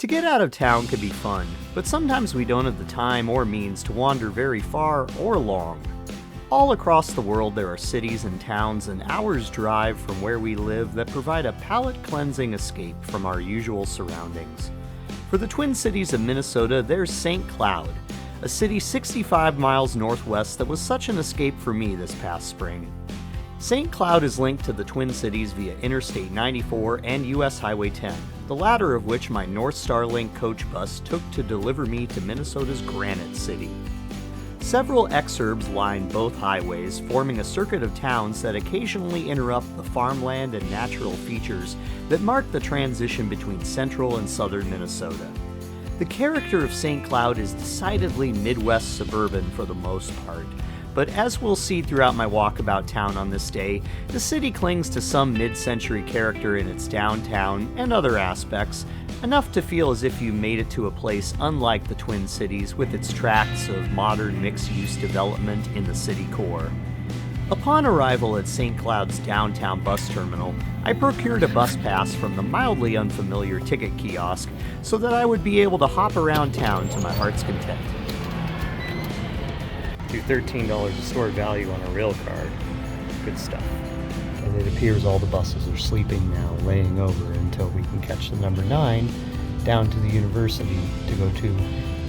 To get out of town can be fun, but sometimes we don't have the time or means to wander very far or long. All across the world there are cities and towns an hour's drive from where we live that provide a palate-cleansing escape from our usual surroundings. For the Twin Cities of Minnesota, there's St. Cloud, a city 65 miles northwest that was such an escape for me this past spring. St. Cloud is linked to the Twin Cities via Interstate 94 and US Highway 10, the latter of which my Northstar Link coach bus took to deliver me to Minnesota's Granite City. Several exurbs line both highways, forming a circuit of towns that occasionally interrupt the farmland and natural features that mark the transition between central and southern Minnesota. The character of St. Cloud is decidedly Midwest suburban for the most part, but as we'll see throughout my walkabout town on this day, the city clings to some mid-century character in its downtown and other aspects, enough to feel as if you made it to a place unlike the Twin Cities with its tracts of modern mixed-use development in the city core. Upon arrival at St. Cloud's downtown bus terminal, I procured a bus pass from the mildly unfamiliar ticket kiosk so that I would be able to hop around town to my heart's content. Do $13 a store value on a rail card. Good stuff. And it appears all the buses are sleeping now, laying over until we can catch the number 9 down to the university to go to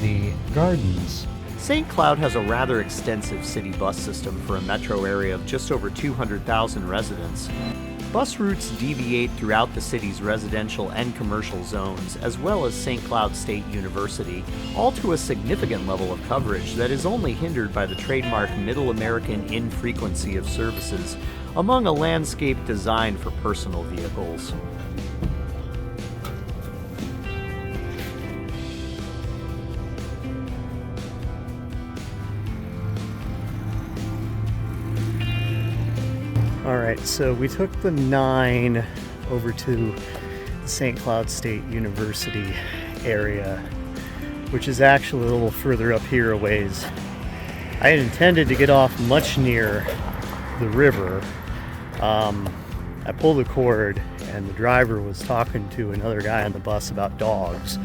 the gardens. St. Cloud has a rather extensive city bus system for a metro area of just over 200,000 residents. Bus routes deviate throughout the city's residential and commercial zones, as well as St. Cloud State University, all to a significant level of coverage that is only hindered by the trademark Middle American infrequency of services among a landscape designed for personal vehicles. Alright, so we took the 9 over to the St. Cloud State University area, which is actually a little further up here a ways. I had intended to get off much near the river. I pulled the cord and the driver was talking to another guy on the bus about dogs.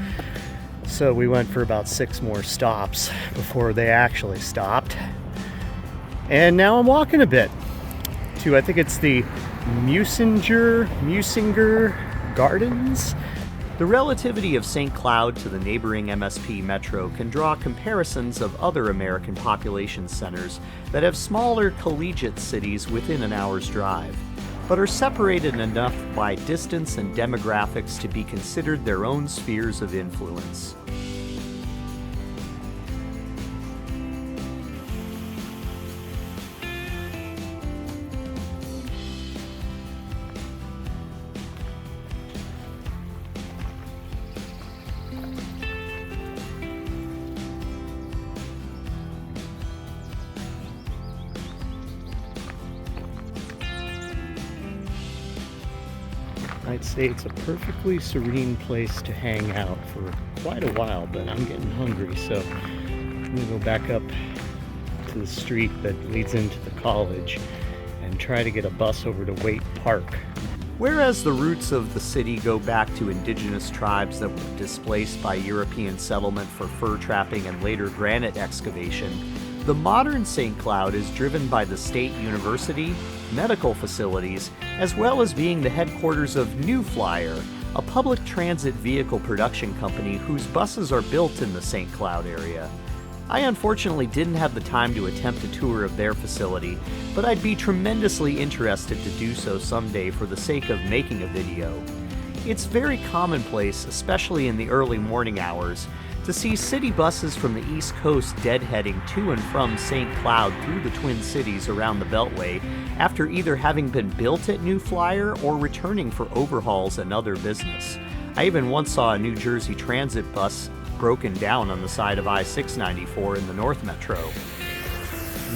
So we went for about 6 more stops before they actually stopped. And now I'm walking a bit to, I think it's the Musinger Gardens. The relativity of St. Cloud to the neighboring MSP metro can draw comparisons of other American population centers that have smaller collegiate cities within an hour's drive, but are separated enough by distance and demographics to be considered their own spheres of influence. I'd say it's a perfectly serene place to hang out for quite a while, but I'm getting hungry, so I'm gonna go back up to the street that leads into the college and try to get a bus over to Waite Park. Whereas the roots of the city go back to indigenous tribes that were displaced by European settlement for fur trapping and later granite excavation, the modern St. Cloud is driven by the State University, medical facilities, as well as being the headquarters of New Flyer, a public transit vehicle production company whose buses are built in the St. Cloud area. I unfortunately didn't have the time to attempt a tour of their facility, but I'd be tremendously interested to do so someday for the sake of making a video. It's very commonplace, especially in the early morning hours, to see city buses from the East Coast deadheading to and from St. Cloud through the Twin Cities around the Beltway after either having been built at New Flyer or returning for overhauls and other business. I even once saw a New Jersey Transit bus broken down on the side of I-694 in the North Metro.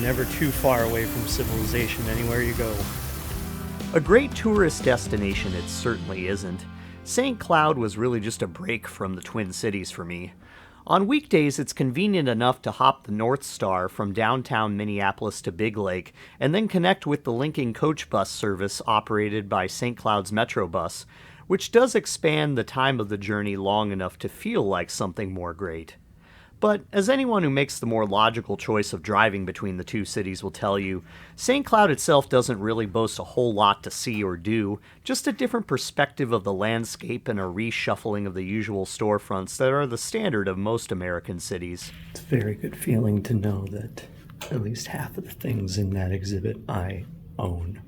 Never too far away from civilization anywhere you go. A great tourist destination it certainly isn't. St. Cloud was really just a break from the Twin Cities for me. On weekdays, it's convenient enough to hop the Northstar from downtown Minneapolis to Big Lake and then connect with the linking coach bus service operated by St. Cloud's Metrobus, which does expand the time of the journey long enough to feel like something more great. But as anyone who makes the more logical choice of driving between the two cities will tell you, St. Cloud itself doesn't really boast a whole lot to see or do, just a different perspective of the landscape and a reshuffling of the usual storefronts that are the standard of most American cities. It's a very good feeling to know that at least half of the things in that exhibit I own.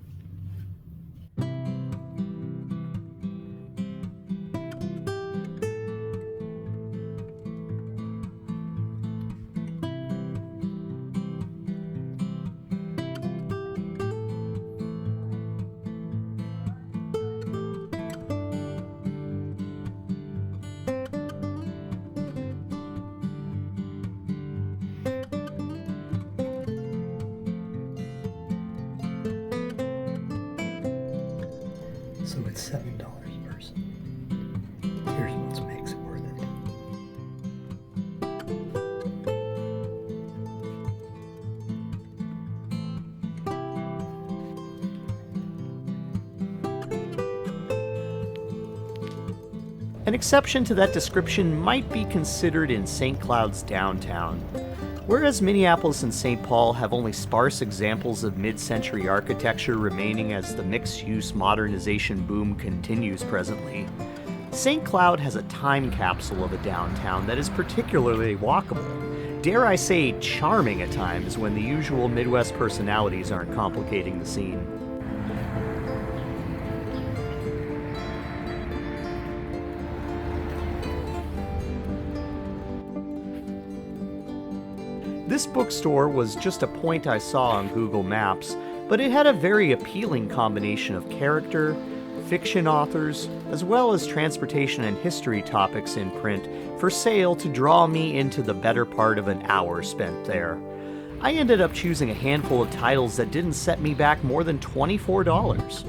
So it's $7 a person. Here's what makes it worth it. An exception to that description might be considered in St. Cloud's downtown. Whereas Minneapolis and St. Paul have only sparse examples of mid-century architecture remaining as the mixed-use modernization boom continues presently, St. Cloud has a time capsule of a downtown that is particularly walkable, dare I say charming at times when the usual Midwest personalities aren't complicating the scene. This bookstore was just a point I saw on Google Maps, but it had a very appealing combination of character, fiction authors, as well as transportation and history topics in print for sale to draw me into the better part of an hour spent there. I ended up choosing a handful of titles that didn't set me back more than $24.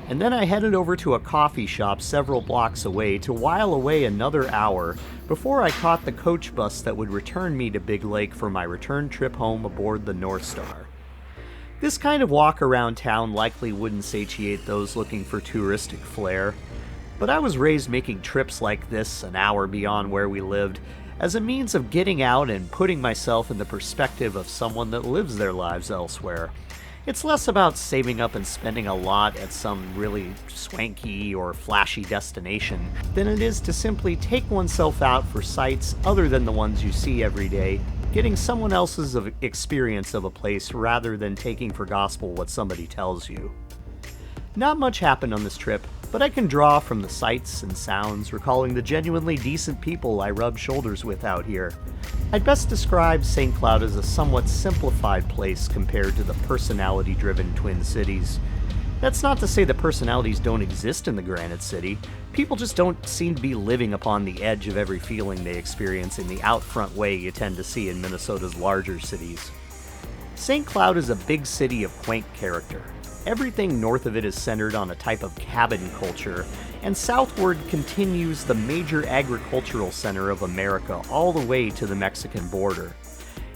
And then I headed over to a coffee shop several blocks away to while away another hour before I caught the coach bus that would return me to Big Lake for my return trip home aboard the Northstar. This kind of walk around town likely wouldn't satiate those looking for touristic flair, but I was raised making trips like this an hour beyond where we lived as a means of getting out and putting myself in the perspective of someone that lives their lives elsewhere. It's less about saving up and spending a lot at some really swanky or flashy destination than it is to simply take oneself out for sights other than the ones you see every day, getting someone else's experience of a place rather than taking for gospel what somebody tells you. Not much happened on this trip, but I can draw from the sights and sounds, recalling the genuinely decent people I rubbed shoulders with out here. I'd best describe St. Cloud as a somewhat simplified place compared to the personality-driven Twin Cities. That's not to say that personalities don't exist in the Granite City. People just don't seem to be living upon the edge of every feeling they experience in the out-front way you tend to see in Minnesota's larger cities. St. Cloud is a big city of quaint character. Everything north of it is centered on a type of cabin culture, and southward continues the major agricultural center of America all the way to the Mexican border.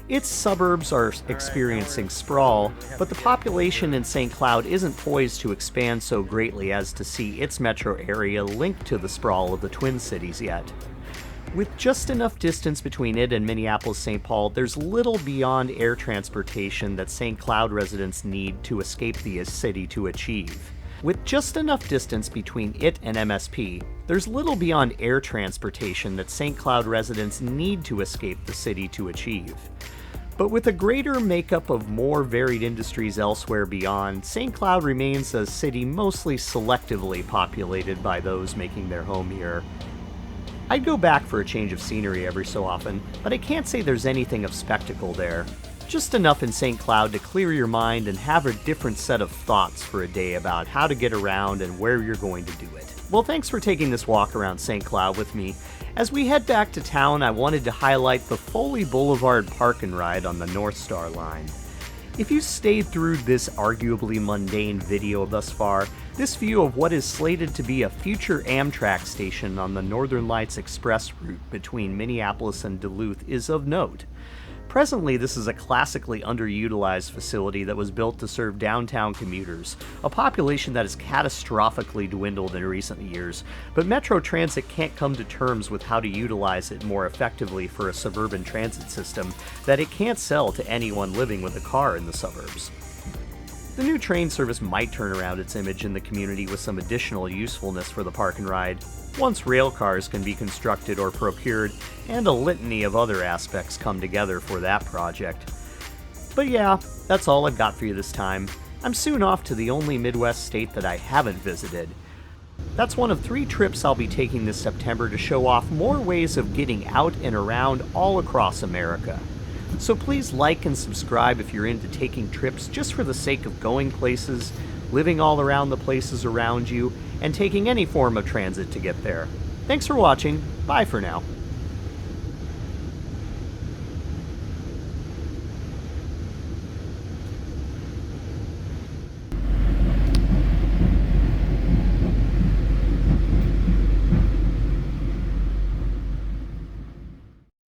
Its suburbs are experiencing sprawl, but the population in St. Cloud isn't poised to expand so greatly as to see its metro area linked to the sprawl of the Twin Cities yet. With just enough distance between it and Minneapolis-St. Paul, there's little beyond air transportation that St. Cloud residents need to escape the city to achieve. With just enough distance between it and MSP, there's little beyond air transportation that St. Cloud residents need to escape the city to achieve. But with a greater makeup of more varied industries elsewhere beyond, St. Cloud remains a city mostly selectively populated by those making their home here. I'd go back for a change of scenery every so often, but I can't say there's anything of spectacle there. Just enough in St. Cloud to clear your mind and have a different set of thoughts for a day about how to get around and where you're going to do it. Well, thanks for taking this walk around St. Cloud with me. As we head back to town, I wanted to highlight the Foley Boulevard Park and Ride on the Northstar line. If you stayed through this arguably mundane video thus far, this view of what is slated to be a future Amtrak station on the Northern Lights Express route between Minneapolis and Duluth is of note. Presently, this is a classically underutilized facility that was built to serve downtown commuters, a population that has catastrophically dwindled in recent years, but Metro Transit can't come to terms with how to utilize it more effectively for a suburban transit system that it can't sell to anyone living with a car in the suburbs. The new train service might turn around its image in the community with some additional usefulness for the park and ride, once rail cars can be constructed or procured, and a litany of other aspects come together for that project. But yeah, that's all I've got for you this time. I'm soon off to the only Midwest state that I haven't visited. That's one of 3 trips I'll be taking this September to show off more ways of getting out and around all across America. So please like and subscribe if you're into taking trips just for the sake of going places, living all around the places around you, and taking any form of transit to get there. Thanks for watching. Bye for now.